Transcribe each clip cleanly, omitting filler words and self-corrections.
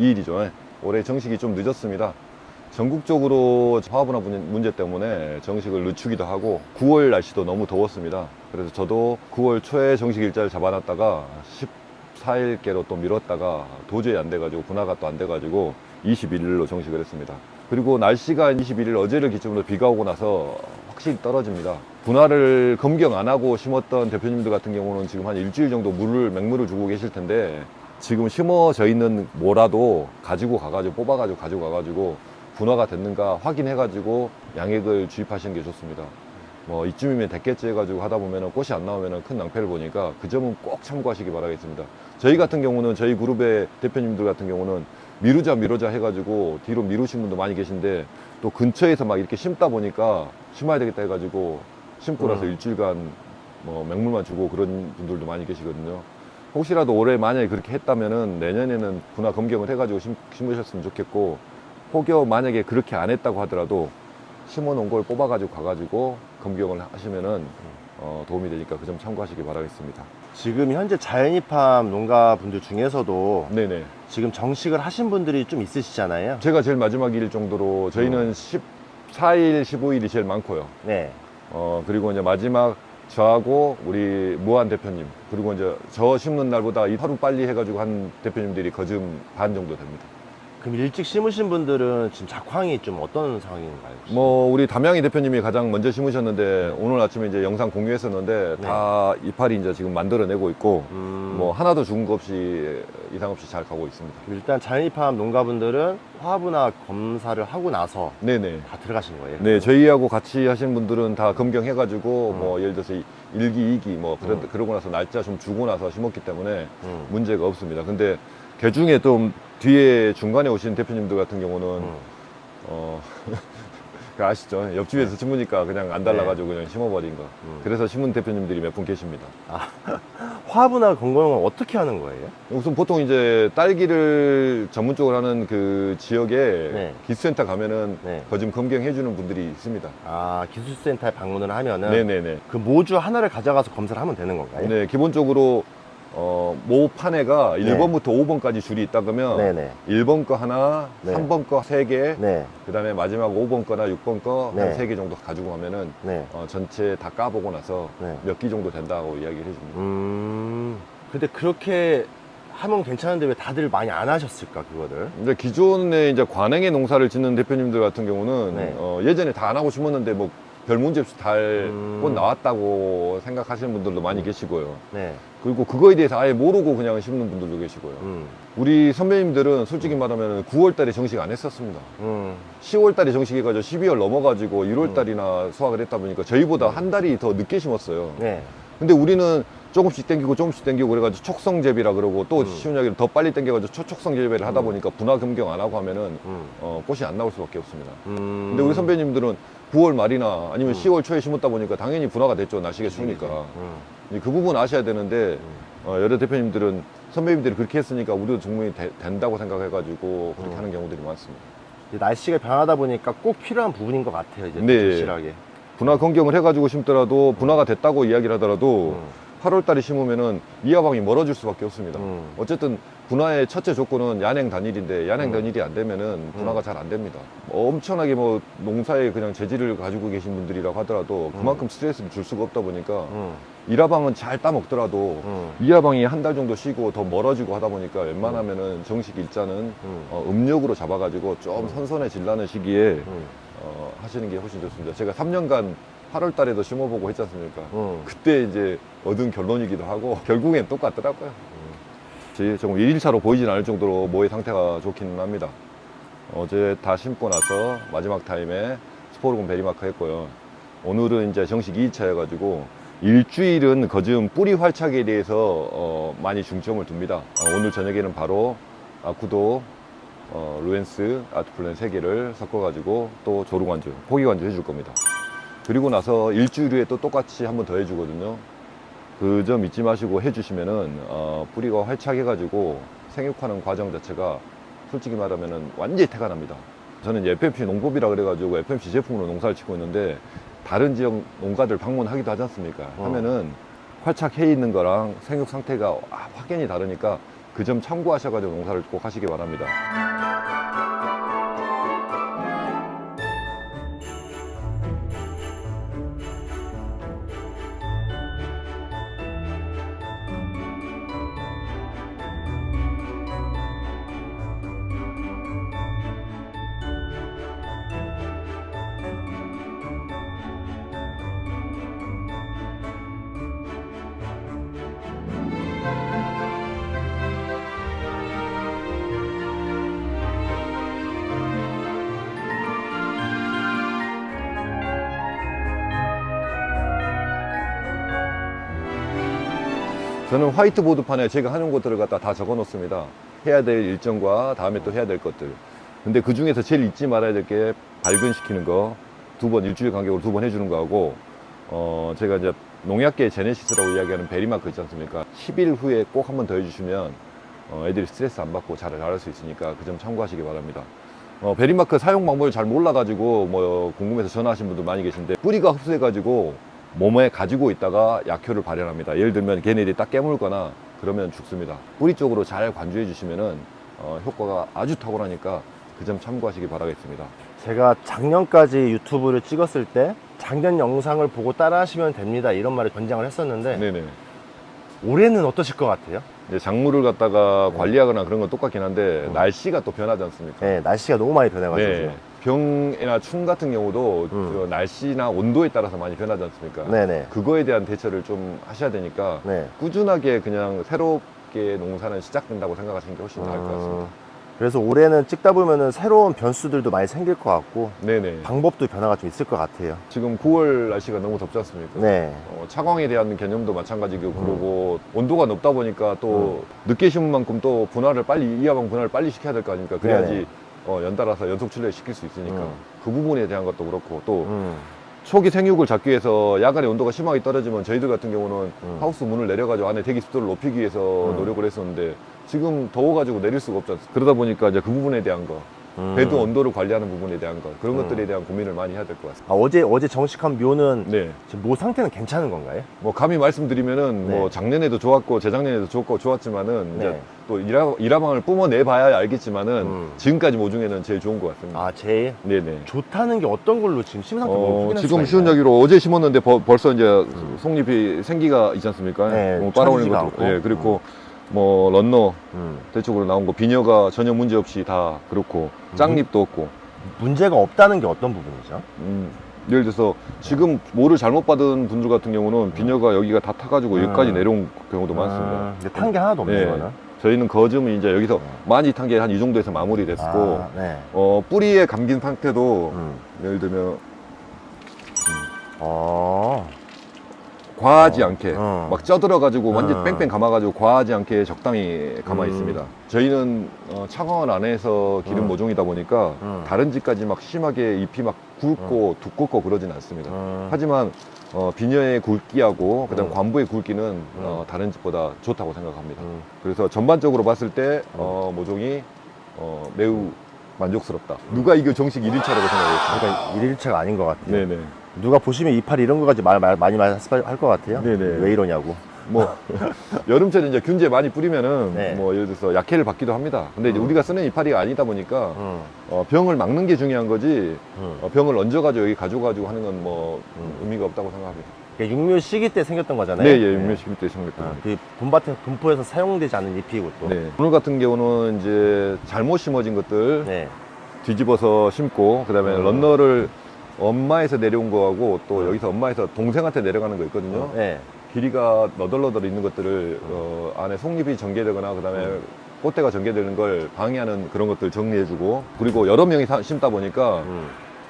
2일이죠. 올해 정식이 좀 늦었습니다. 전국적으로 화분화 문제 때문에 정식을 늦추기도 하고 9월 날씨도 너무 더웠습니다. 그래서 저도 9월 초에 정식 일자를 잡아놨다가 14일께로 또 미뤘다가 도저히 안 돼가지고 분화가 또 안 돼가지고 21일로 정식을 했습니다. 그리고 날씨가 21일 어제를 기점으로 비가 오고 나서 확실히 떨어집니다. 분화를 검경 안 하고 심었던 대표님들 같은 경우는 지금 한 일주일 정도 맹물을 주고 계실 텐데 지금 심어져 있는 모라도 가지고 가가지고 뽑아가지고 가지고 가가지고 분화가 됐는가 확인해가지고 양액을 주입하시는 게 좋습니다. 뭐 이쯤이면 됐겠지 해가지고 하다 보면은 꽃이 안 나오면은 큰 낭패를 보니까 그 점은 꼭 참고하시기 바라겠습니다. 저희 같은 경우는 저희 그룹의 대표님들 같은 경우는 미루자 해가지고 뒤로 미루신 분도 많이 계신데 또 근처에서 막 이렇게 심다 보니까 심어야 되겠다 해가지고 심고 나서 일주일간 뭐 맹물만 주고 그런 분들도 많이 계시거든요. 혹시라도 올해 만약에 그렇게 했다면은 내년에는 분화 검경을 해가지고 심으셨으면 좋겠고, 혹여 만약에 그렇게 안 했다고 하더라도 심어 놓은 걸 뽑아가지고 가가지고 검경을 하시면은 도움이 되니까 그 점 참고하시기 바라겠습니다. 지금 현재 자연입합 농가분들 중에서도 네네. 지금 정식을 하신 분들이 좀 있으시잖아요. 제가 제일 마지막 일 정도로 저희는 14일, 15일이 제일 많고요. 네. 그리고 이제 마지막 저하고 우리 무한 대표님, 그리고 이제 저 심는 날보다 하루 빨리 해가지고 한 대표님들이 거즘 반 정도 됩니다. 그럼 일찍 심으신 분들은 지금 작황이 좀 어떤 상황인가요? 혹시? 뭐 우리 담양이 대표님이 가장 먼저 심으셨는데 오늘 아침에 이제 영상 공유했었는데 네. 다 이파리 이제 지금 만들어내고 있고 뭐 하나도 죽은 거 없이 이상 없이 잘 가고 있습니다. 일단 자연입합 농가분들은 화분화 검사를 하고 나서 네네. 다 들어가신 거예요? 네, 저희하고 같이 하신 분들은 다 검경해가지고 뭐 예를 들어서 1기, 2기 뭐 그러고 나서 날짜 좀 주고 나서 심었기 때문에 문제가 없습니다. 근데 그 중에 좀 뒤에 중간에 오신 대표님들 같은 경우는 그 아시죠? 옆집에서 심으니까 그냥 안 달라가지고 그냥 심어버린 거. 그래서 심은 대표님들이 몇 분 계십니다. 화분화 검공은 어떻게 하는 거예요? 우선 보통 이제 딸기를 전문적으로 하는 그 지역에 네. 기술센터 가면은 네. 거즘 검경해주는 분들이 있습니다. 아, 기술센터에 방문을 하면은 네네네. 그 모주 하나를 가져가서 검사를 하면 되는 건가요? 네, 기본적으로 모 판에가 네. 1번부터 5번까지 줄이 있다 그러면 네네. 1번 거 하나, 네. 3번 거 3개, 네. 그 다음에 마지막 5번 거나 6번 거 네. 한 3개 정도 가지고 가면은 네. 전체 다 까보고 나서 네. 몇 기 정도 된다고 이야기를 해줍니다. 근데 그렇게 하면 괜찮은데 왜 다들 많이 안 하셨을까, 그거를? 이제 기존에 이제 관행의 농사를 짓는 대표님들 같은 경우는 네. 예전에 다 안 하고 심었는데 뭐 별 문제 없이 잘 꽃 음. 나왔다고 생각하시는 분들도 많이 계시고요. 네. 그리고 그거에 대해서 아예 모르고 그냥 심는 분들도 계시고요. 우리 선배님들은 솔직히 말하면 9월 달에 정식 안 했었습니다. 10월 달에 정식 해가지고 12월 넘어가지고 1월 달이나 수확을 했다 보니까 저희보다 한 달이 더 늦게 심었어요. 네. 근데 우리는 조금씩 땡기고 그래가지고 촉성재배라 그러고 또 쉬운 이야기를 더 빨리 땡겨가지고 초촉성 재배를 하다 보니까 분화 검경 안 하고 하면은 꽃이 안 나올 수밖에 없습니다. 근데 우리 선배님들은 9월 말이나 아니면 10월 초에 심었다 보니까 당연히 분화가 됐죠. 날씨가 추우니까. 그 부분 아셔야 되는데 여러 대표님들은 선배님들이 그렇게 했으니까 우리도 종목이 된다고 생각해가지고 그렇게 하는 경우들이 많습니다. 이제 날씨가 변하다 보니까 꼭 필요한 부분인 것 같아요, 이제. 네. 확실하게. 분화 검경을 해가지고 심더라도 분화가 됐다고 이야기를 하더라도 8월 달에 심으면은 이하방이 멀어질 수밖에 없습니다. 어쨌든 분화의 첫째 조건은 야냉 단일인데 야냉 단일이 안 되면은 분화가 잘 안 됩니다. 엄청나게 뭐 농사에 그냥 재질을 가지고 계신 분들이라고 하더라도 그만큼 스트레스를 줄 수가 없다 보니까 일하방은 잘 따먹더라도 이하방이 한 달 정도 쉬고 더 멀어지고 하다 보니까 웬만하면은 정식 일자는 음력으로 잡아가지고 좀 선선해질라는 시기에 하시는 게 훨씬 좋습니다. 제가 3년간 8월 달에도 심어보고 했지 않습니까? 그때 이제 얻은 결론이기도 하고 결국엔 똑같더라고요. 저희 조금 1일차로 보이진 않을 정도로 모의 상태가 좋기는 합니다. 어제 다 심고 나서 마지막 타임에 스포르곤 베리마크 했고요. 오늘은 이제 정식 2일차여가지고 일주일은 거즘 뿌리 활착에 대해서 많이 중점을 둡니다. 오늘 저녁에는 바로 아쿠도, 루엔스, 아트플랜 3개를 섞어가지고 또 조루관주, 포기관주 해줄 겁니다. 그리고 나서 일주일 후에 또 똑같이 한 번 더 해주거든요. 그 점 잊지 마시고 해주시면은 뿌리가 활착해가지고 생육하는 과정 자체가 솔직히 말하면은 완전히 태가 납니다. 저는 이제 FMC 농법이라 그래가지고 FMC 제품으로 농사를 짓고 있는데 다른 지역 농가들 방문하기도 하지 않습니까? 하면은 활착해 있는 거랑 생육 상태가 확연히 다르니까 그 점 참고하셔가지고 농사를 꼭 하시기 바랍니다. 저는 화이트보드판에 제가 하는 것들을 갖다 다 적어 놓습니다. 해야 될 일정과 다음에 또 해야 될 것들. 근데 그 중에서 제일 잊지 말아야 될 게 발근시키는 거, 2번, 일주일 간격으로 2번 해주는 거하고, 제가 이제 농약계 제네시스라고 이야기하는 베리마크 있지 않습니까? 10일 후에 꼭 한 번 더 해주시면 애들이 스트레스 안 받고 잘 자랄 수 있으니까 그 점 참고하시기 바랍니다. 베리마크 사용 방법을 잘 몰라가지고 궁금해서 전화하신 분들 많이 계신데, 뿌리가 흡수해가지고 몸에 가지고 있다가 약효를 발현합니다. 예를 들면 걔네들이 딱 깨물거나 그러면 죽습니다. 뿌리 쪽으로 잘 관주해 주시면은 효과가 아주 탁월하니까 그 점 참고하시기 바라겠습니다. 제가 작년까지 유튜브를 찍었을 때 작년 영상을 보고 따라 하시면 됩니다 이런 말을 권장을 했었는데 네네. 올해는 어떠실 것 같아요? 이제 작물을 갖다가 관리하거나 그런 건 똑같긴 한데 날씨가 또 변하지 않습니까? 네, 날씨가 너무 많이 변해가지고. 네. 병이나 충 같은 경우도 그 날씨나 온도에 따라서 많이 변하지 않습니까? 네네. 그거에 대한 대처를 좀 하셔야 되니까 네. 꾸준하게 그냥 새롭게 농사는 시작된다고 생각하시는 게 훨씬 나을 것 같습니다. 그래서 올해는 찍다 보면은 새로운 변수들도 많이 생길 것 같고 네네. 방법도 변화가 좀 있을 것 같아요. 지금 9월 날씨가 너무 덥지 않습니까? 네. 차광에 대한 개념도 마찬가지고 그러고 온도가 높다 보니까 또 늦게 심은 만큼 또 분할을 빨리 이하방 분할을 빨리 시켜야 될 거 아닙니까? 그래야지 연달아서 연속 출력 시킬 수 있으니까 그 부분에 대한 것도 그렇고 또 초기 생육을 잡기 위해서 야간에 온도가 심하게 떨어지면 저희들 같은 경우는 하우스 문을 내려가지고 안에 대기 습도를 높이기 위해서 노력을 했었는데 지금 더워가지고 내릴 수가 없지 않습니까? 그러다 보니까 이제 그 부분에 대한 거 배드 온도를 관리하는 부분에 대한 것 그런 것들에 대한 고민을 많이 해야 될 것 같습니다. 어제 정식한 묘는 네. 지금 모 상태는 괜찮은 건가요? 뭐 감히 말씀드리면은 네. 뭐 작년에도 좋았고 재작년에도 좋았지만은 네. 이제 또 일화방을 뿜어내 봐야 알겠지만은 지금까지 모 중에는 제일 좋은 것 같습니다. 아, 제일 네네. 좋다는 게 어떤 걸로 지금 심 상태 지금 쉬운 이야기로 어제 심었는데 벌써 이제 속잎이 생기가 있지 않습니까? 네, 빨아올린 처지지가 것도. 않고. 예, 그리고 뭐 런너 대쪽으로 나온 거 비녀가 전혀 문제 없이 다 그렇고 짱잎도 없고. 문제가 없다는 게 어떤 부분이죠? 예를 들어서 지금 모를 잘못 받은 분들 같은 경우는 비녀가 여기가 다 타가지고 여기까지 내려온 경우도 많습니다. 근데 탄 게 하나도 없네요. 네. 이거는. 저희는 거즘이 이제 여기서 많이 탄 게 한 이 정도에서 마무리됐고 네. 뿌리에 감긴 상태도 예를 들면 과하지 않게 막 쪄들어가지고 완전 뺑뺑 감아가지고 과하지 않게 적당히 감아 있습니다. 저희는 차광을 안 해서 기름 모종이다 보니까 다른 집까지 막 심하게 잎이 막 굵고 두껍고 그러진 않습니다. 하지만 비녀의 굵기하고 그다음 관부의 굵기는 다른 집보다 좋다고 생각합니다. 그래서 전반적으로 봤을 때 모종이 매우 만족스럽다. 누가 이거 정식 1일차라고 생각했습니다. 그러니까 일일차가 아닌 것 같아요. 네네. 누가 보시면 이파리 이런 거까지 많이 말할 것 같아요. 네네. 왜 이러냐고. 뭐 여름철에 이제 균제 많이 뿌리면은 네. 뭐 예를 들어서 약해를 받기도 합니다. 근데 이제 우리가 쓰는 이파리가 아니다 보니까 병을 막는 게 중요한 거지 병을 얹어가지고 여기 가져가지고 하는 건 뭐 의미가 없다고 생각합니다. 그러니까 육묘 시기 때 생겼던 거잖아요. 네, 예, 육묘시기 때 생겼거든요. 그 봄밭에 분포에서 사용되지 않는 잎이고 또. 네. 오늘 같은 경우는 이제 잘못 심어진 것들 네. 뒤집어서 심고 그다음에 런너를 엄마에서 내려온 거하고 또 여기서 엄마에서 동생한테 내려가는 거 있거든요. 네. 길이가 너덜너덜 있는 것들을 안에 속잎이 전개되거나 그다음에 꽃대가 전개되는 걸 방해하는 그런 것들 정리해주고 그리고 여러 명이 심다 보니까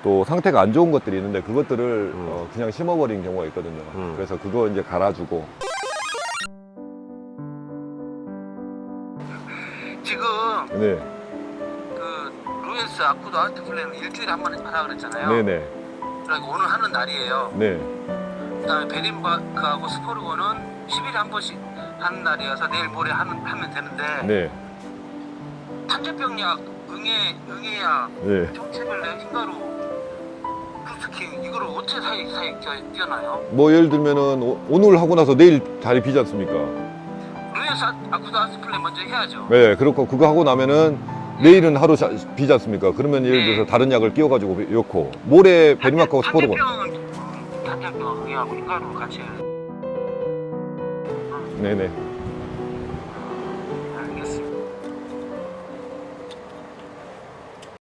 또 상태가 안 좋은 것들이 있는데 그것들을 그냥 심어버린 경우가 있거든요. 그래서 그거 이제 갈아주고. 지금 네, 그 루이스 아쿠도 알트플레는 일주일에 한 번 하라 그랬잖아요. 네네, 그러니까 오늘 하는 날이에요. 네, 그다음에 베린바크하고 스포르고는 10일에 한 번씩 하는 날이어서 내일 모레 하면 되는데 네, 탄저병약, 응애약, 네. 총체벌레, 흰가루, 풀스킨 이거를 어떻게 사이 뛰어나요? 뭐 예를 들면은 오늘 하고 나서 내일 다리 비지 않습니까? 루이스 아쿠다스플레 먼저 해야죠. 네, 그렇고 그거 하고 나면은 내일은 하루 비지 않습니까? 그러면 예를 들어서 다른 약을 끼워가지고 넣고 모레 베리마카하고 스포르곤. 단장병은 항해하고 인간으로 같이 해야 돼. 네네.